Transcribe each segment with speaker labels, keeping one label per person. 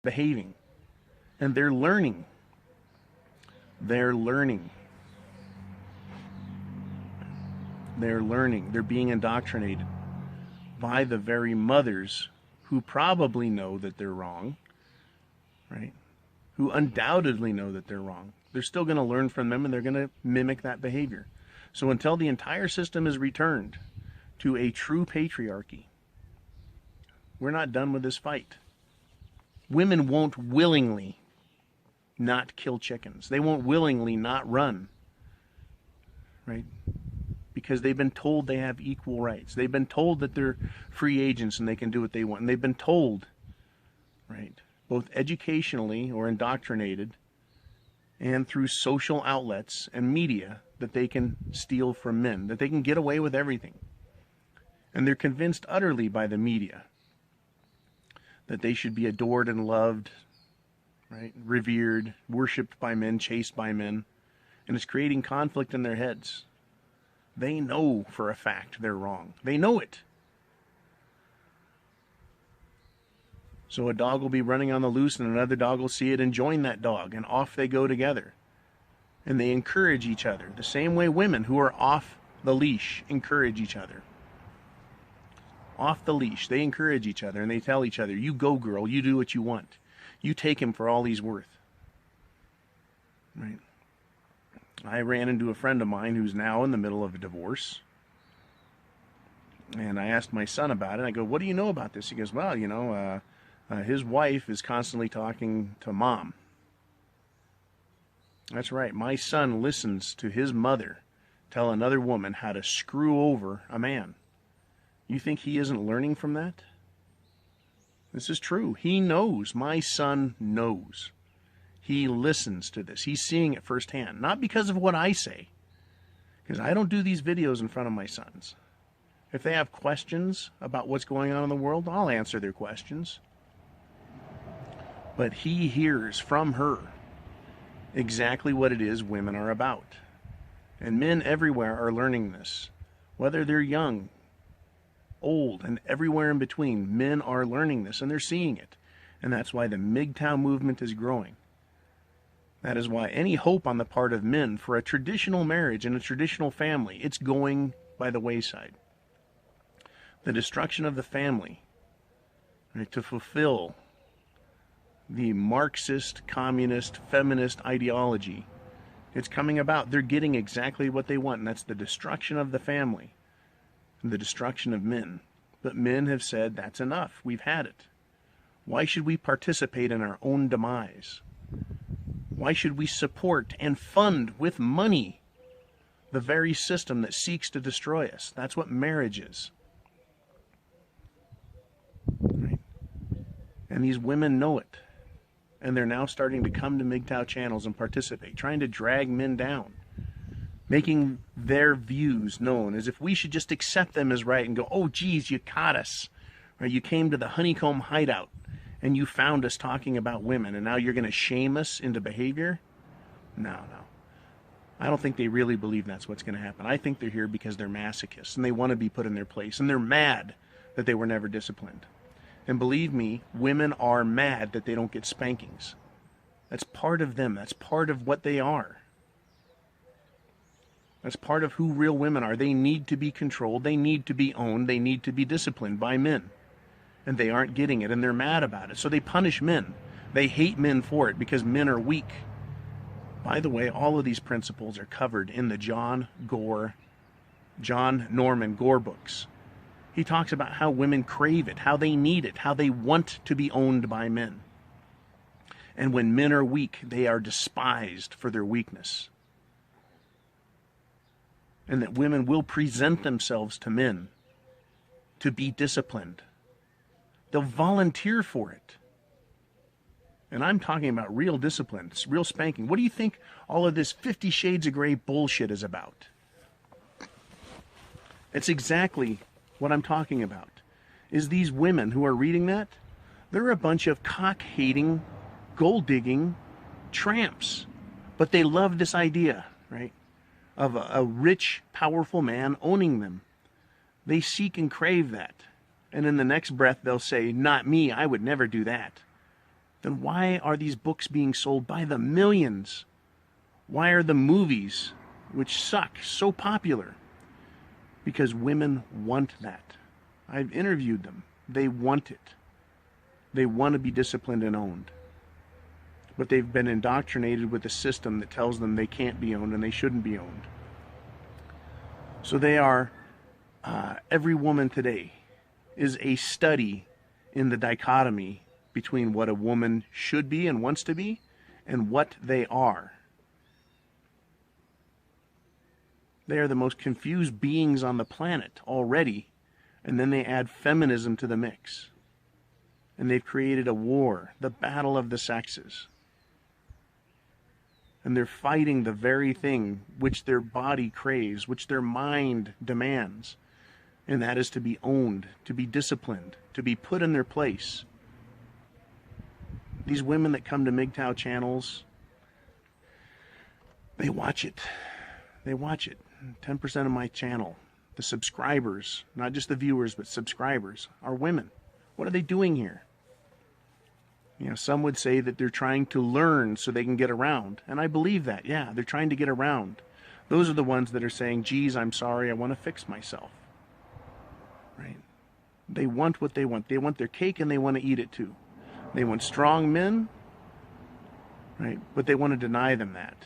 Speaker 1: behaving. And they're learning. They're learning. They're learning. They're being indoctrinated by the very mothers who probably know that they're wrong, right? Who undoubtedly know that they're wrong. They're still going to learn from them, and they're going to mimic that behavior. So until the entire system is returned to a true patriarchy, we're not done with this fight. Women won't willingly not kill chickens. They won't willingly not run, right? Because they've been told they have equal rights. They've been told that they're free agents and they can do what they want. And they've been told, right, both educationally or indoctrinated and through social outlets and media, that they can steal from men, that they can get away with everything. And they're convinced utterly by the media that they should be adored and loved, right, revered, worshipped by men, chased by men. And it's creating conflict in their heads. They know for a fact they're wrong. They know it. So a dog will be running on the loose and another dog will see it and join that dog, and off they go together. And they encourage each other, the same way women who are off the leash encourage each other. Off the leash, they encourage each other and they tell each other, you go girl, you do what you want. You take him for all he's worth. Right? I ran into a friend of mine who's now in the middle of a divorce. And I asked my son about it. I go, what do you know about this? He goes, well, his wife is constantly talking to mom. That's right. My son listens to his mother tell another woman how to screw over a man. You think he isn't learning from that? This is true. He knows. My son knows. He listens to this. He's seeing it firsthand. Not because of what I say. Because I don't do these videos in front of my sons. If they have questions about what's going on in the world, I'll answer their questions. But he hears from her exactly what it is women are about. And men everywhere are learning this. Whether they're young, old, and everywhere in between, men are learning this and they're seeing it. And that's why the Mgtow movement is growing. That is why any hope on the part of men for a traditional marriage and a traditional family, it's going by the wayside. The destruction of the family, right, to fulfill the Marxist, communist, feminist ideology, it's coming about. They're getting exactly what they want, and that's the destruction of the family and the destruction of men. But men have said, that's enough. We've had it. Why should we participate in our own demise? Why should we support and fund with money the very system that seeks to destroy us? That's what marriage is. Right? And these women know it. And they're now starting to come to Mgtow channels and participate, trying to drag men down, making their views known as if we should just accept them as right and go, oh, geez, you caught us. Or you came to the honeycomb hideout and you found us talking about women, and now you're going to shame us into behavior? No. I don't think they really believe that's what's going to happen. I think they're here because they're masochists and they want to be put in their place, and they're mad that they were never disciplined. And believe me, women are mad that they don't get spankings. That's part of them. That's part of what they are. That's part of who real women are. They need to be controlled. They need to be owned. They need to be disciplined by men. And they aren't getting it, and they're mad about it. So they punish men. They hate men for it because men are weak. By the way, all of these principles are covered in the John Norman Gore books. He talks about how women crave it, how they need it, how they want to be owned by men. And when men are weak, they are despised for their weakness. And that women will present themselves to men to be disciplined. They'll volunteer for it. And I'm talking about real discipline, real spanking. What do you think all of this 50 Shades of Grey bullshit is about? It's exactly what I'm talking about. Is these women who are reading that, they're a bunch of cock-hating, gold-digging tramps. But they love this idea, right, of a rich, powerful man owning them. They seek and crave that. And in the next breath, they'll say, not me, I would never do that. then why are these books being sold by the millions? Why are the movies, which suck, so popular? Because women want that. I've interviewed them. They want it. They want to be disciplined and owned. But they've been indoctrinated with a system that tells them they can't be owned and they shouldn't be owned. So they are, every woman today is a study in the dichotomy between what a woman should be and wants to be and what they are. They are the most confused beings on the planet already, and then they add feminism to the mix. And they've created a war, the battle of the sexes. And they're fighting the very thing which their body craves, which their mind demands. And that is to be owned, to be disciplined, to be put in their place. These women that come to Mgtow channels, they watch it. They watch it. 10% of my channel, the subscribers, not just the viewers, but subscribers, are women. What are they doing here? You know, some would say that they're trying to learn so they can get around. And I believe that, yeah, they're trying to get around. Those are the ones that are saying, geez, I'm sorry, I want to fix myself. Right? They want what they want. They want their cake and they want to eat it too. They want strong men, right? But they want to deny them that.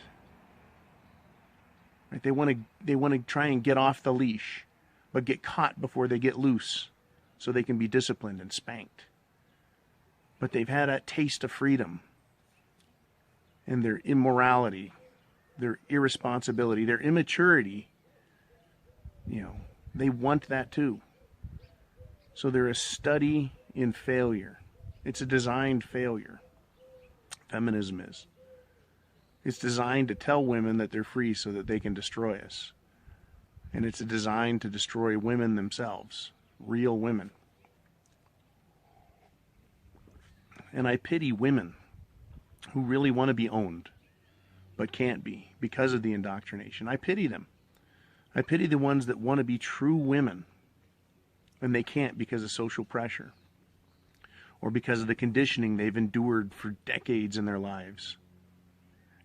Speaker 1: Right? They want to try and get off the leash, but get caught before they get loose so they can be disciplined and spanked. But they've had a taste of freedom, and their immorality, their irresponsibility, their immaturity, you know, they want that too. So they're a study in failure. It's a designed failure. Feminism is. It's designed to tell women that they're free so that they can destroy us. And it's designed to destroy women themselves, real women. And I pity women who really want to be owned, but can't be because of the indoctrination. I pity them. I pity the ones that want to be true women, and they can't because of social pressure, or because of the conditioning they've endured for decades in their lives.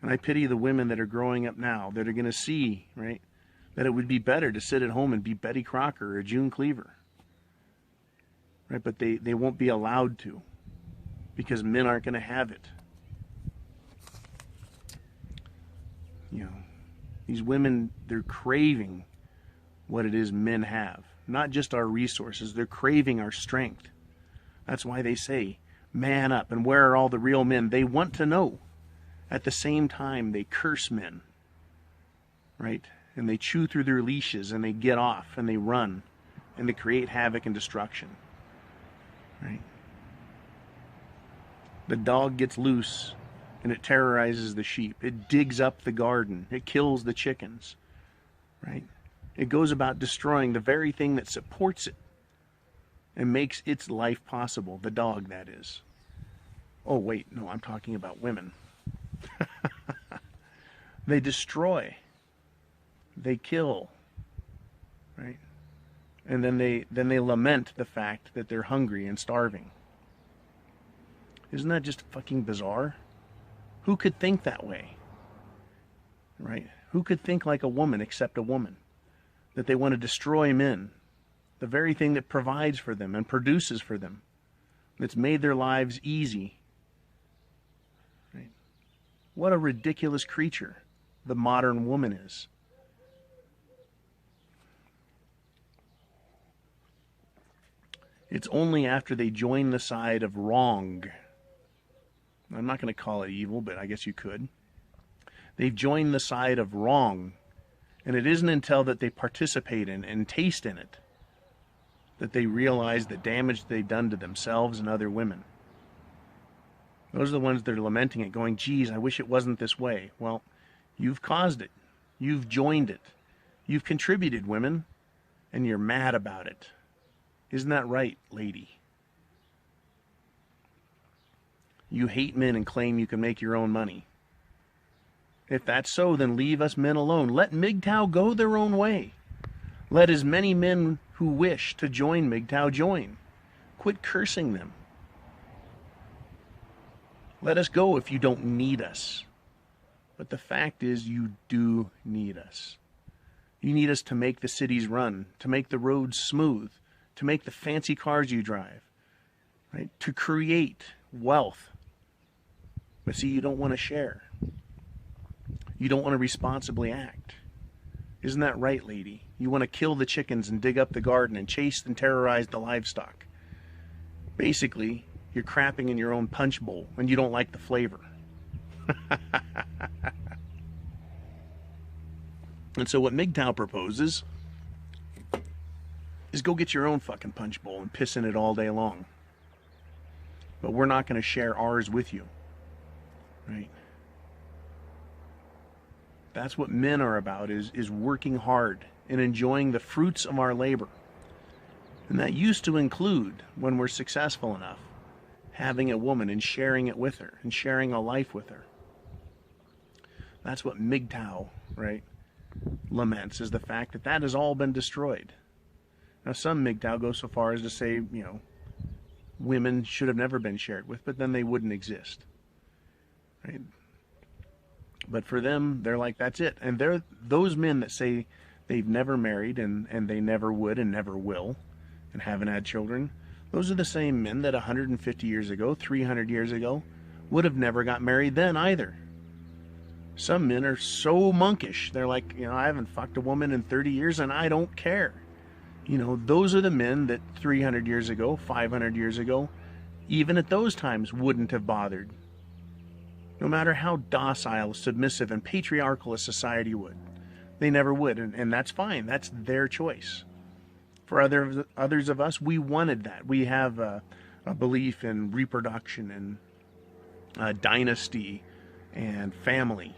Speaker 1: And I pity the women that are growing up now that are going to see, right, that it would be better to sit at home and be Betty Crocker or June Cleaver. Right, but they won't be allowed to because men aren't going to have it. You know, these women, they're craving what it is men have. Not just our resources, they're craving our strength. That's why they say, man up, and where are all the real men? They want to know. At the same time, they curse men, right? And they chew through their leashes, and they get off, and they run, and they create havoc and destruction, right? The dog gets loose, and it terrorizes the sheep. It digs up the garden. It kills the chickens, right? It goes about destroying the very thing that supports it and makes its life possible. The dog, that is. Oh, wait, no, I'm talking about women. They destroy, they kill, right? And then they lament the fact that they're hungry and starving. Isn't that just fucking bizarre? Who could think that way? Right? Who could think like a woman except a woman? That they want to destroy men, the very thing that provides for them and produces for them, that's made their lives easy. Right? What a ridiculous creature the modern woman is. It's only after they join the side of wrong. I'm not going to call it evil, but I guess you could. They've joined the side of wrong. And it isn't until that they participate in and taste in it that they realize the damage they've done to themselves and other women. Those are the ones that are lamenting it, going, geez, I wish it wasn't this way. Well, you've caused it. You've joined it. You've contributed, women, and you're mad about it. Isn't that right, lady? You hate men and claim you can make your own money. If that's so, then leave us men alone. Let Mgtow go their own way. Let as many men who wish to join Mgtow join. Quit cursing them. Let us go if you don't need us. But the fact is, you do need us. You need us to make the cities run, to make the roads smooth, to make the fancy cars you drive, right? To create wealth. But see, you don't want to share. You don't want to responsibly act. Isn't that right, lady? You want to kill the chickens and dig up the garden and chase and terrorize the livestock. Basically, you're crapping in your own punch bowl and you don't like the flavor. And so what Mgtow proposes is go get your own fucking punch bowl and piss in it all day long. But we're not going to share ours with you. Right? That's what men are about, is working hard and enjoying the fruits of our labor. And that used to include, when we're successful enough, having a woman and sharing it with her and sharing a life with her. That's what Mgtow, right, laments, is the fact that that has all been destroyed. Now, some Mgtow go so far as to say, you know, women should have never been shared with, but then they wouldn't exist. Right? But for them, they're like, that's it. And they're those men that say they've never married and they never would and never will and haven't had children. Those are the same men that 150 years ago, 300 years ago, would have never got married then either. Some men are so monkish. They're like, you know, I haven't fucked a woman in 30 years and I don't care. You know, those are the men that 300 years ago, 500 years ago, even at those times wouldn't have bothered. No matter how docile, submissive, and patriarchal a society would. They never would, and that's fine. That's their choice. For others of us, we wanted that. We have a belief in reproduction and dynasty and family.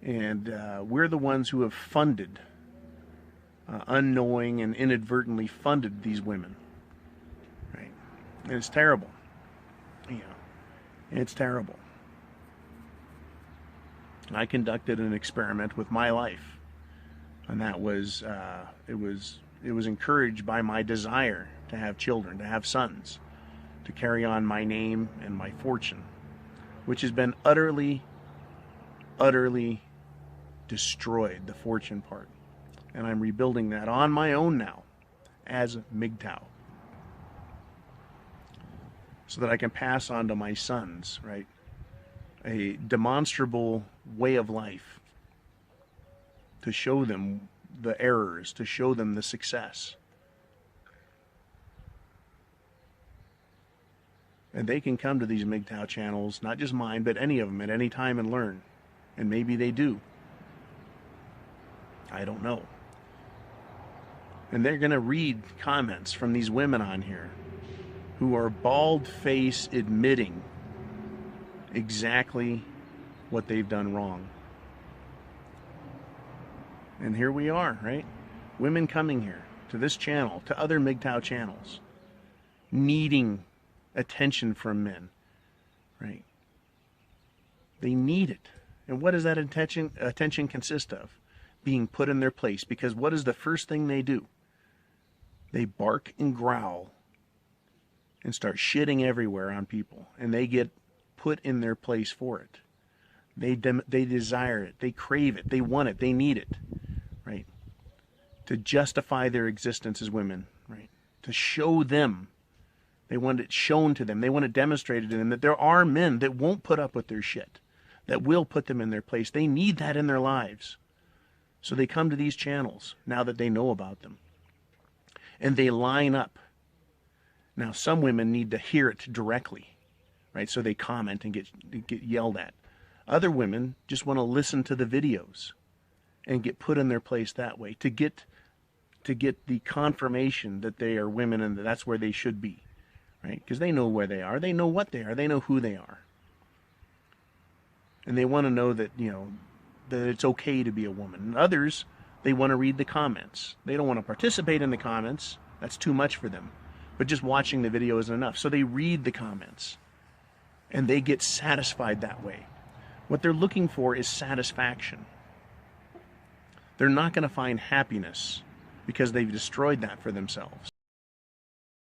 Speaker 1: And we're the ones who have funded, unknowing and inadvertently funded these women. Right? And it's terrible. You know, it's terrible. I conducted an experiment with my life, and that was it was encouraged by my desire to have children, to have sons, to carry on my name and my fortune, which has been utterly destroyed, the fortune part. And I'm rebuilding that on my own now as Mgtow, so that I can pass on to my sons, right, a demonstrable way of life, to show them the errors, to show them the success. And they can come to these Mgtow channels, not just mine, but any of them at any time and learn. And maybe they do. I don't know. And they're going to read comments from these women on here who are bald-faced admitting exactly what they've done wrong. And here we are, right? Women coming here to this channel, to other Mgtow channels, needing attention from men, right? They need it. And what does that attention consist of? Being put in their place. Because what is the first thing they do? They bark and growl and start shitting everywhere on people. And they get put in their place for it. They desire it. They crave it. They want it. They need it, right? To justify their existence as women, right? To show them. They want it shown to them. They want it demonstrated to them that there are men that won't put up with their shit, that will put them in their place. They need that in their lives. So they come to these channels now that they know about them. And they line up. Now, some women need to hear it directly, right? So they comment and get yelled at. Other women just want to listen to the videos and get put in their place that way, to get the confirmation that they are women and that that's where they should be, right? Because they know where they are. They know what they are. They know who they are. And they want to know that, you know, that it's okay to be a woman. And others, they want to read the comments. They don't want to participate in the comments. That's too much for them. But just watching the video isn't enough. So they read the comments. And they get satisfied that way. What they're looking for is satisfaction. They're not going to find happiness because they've destroyed that for themselves.